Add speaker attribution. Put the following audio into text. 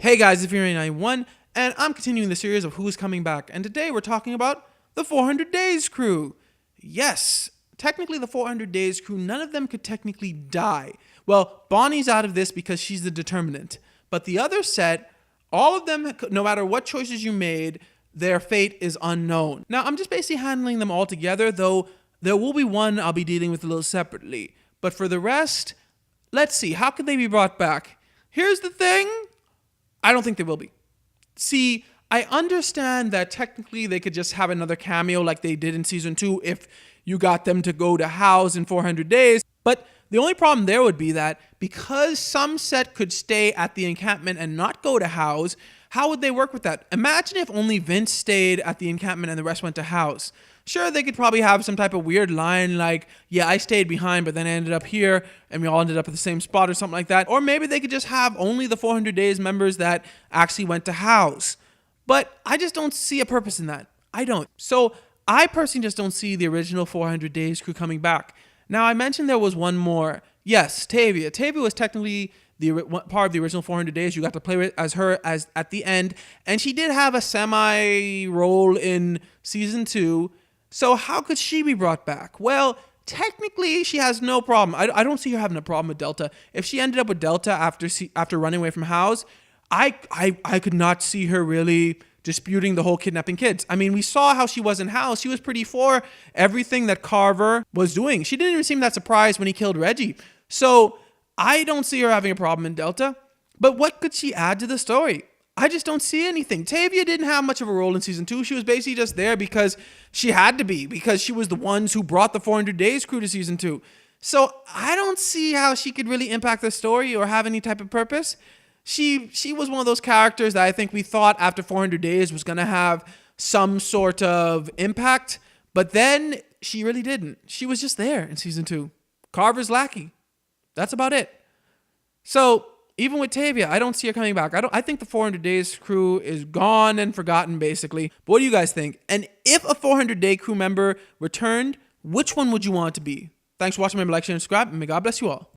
Speaker 1: Hey guys, it's Fury91, and I'm continuing the series of Who's Coming Back, and today we're talking about the 400 Days crew. Yes, technically the 400 Days crew, none of them could technically die. Well, Bonnie's out of this because she's the determinant, but the other set, all of them, no matter what choices you made, their fate is unknown. Now, I'm just basically handling them all together, though there will be one I'll be dealing with a little separately. But for the rest, let's see, how could they be brought back? Here's the thing. I don't think they will be. See, I understand that technically they could just have another cameo like they did in season 2 if you got them to go to House in 400 days. But the only problem there would be that because some set could stay at the encampment and not go to House, how would they work with that? Imagine if only Vince stayed at the encampment and the rest went to House. Sure, they could probably have some type of weird line like, yeah, I stayed behind, but then I ended up here, and we all ended up at the same spot or something like that. Or maybe they could just have only the 400 Days members that actually went to House. But I just don't see a purpose in that. I don't. So I personally just don't see the original 400 Days crew coming back. Now, I mentioned there was one more. Yes, Tavia. Tavia was technically the part of the original 400 Days. You got to play with as her as at the end. And she did have a semi-role in season 2. So how could she be brought back? Well, technically, she has no problem. I don't see her having a problem with Delta. If she ended up with Delta after running away from House, I could not see her really disputing the whole kidnapping kids. I mean, we saw how she was in House. She was pretty for everything that Carver was doing. She didn't even seem that surprised when he killed Reggie. So I don't see her having a problem in Delta. But what could she add to the story? I just don't see anything. Tavia didn't have much of a role in season 2. She was basically just there because she had to be, because she was the ones who brought the 400 Days crew to season 2. So I don't see how she could really impact the story or have any type of purpose. She was one of those characters that I think we thought after 400 Days was going to have some sort of impact, but then she really didn't. She was just there in season 2. Carver's lackey. That's about it. So even with Tavia, I don't see her coming back. I think the 400 Days crew is gone and forgotten, basically. But what do you guys think? And if a 400 Day crew member returned, which one would you want it to be? Thanks for watching. Remember, like, share, and subscribe, and may God bless you all.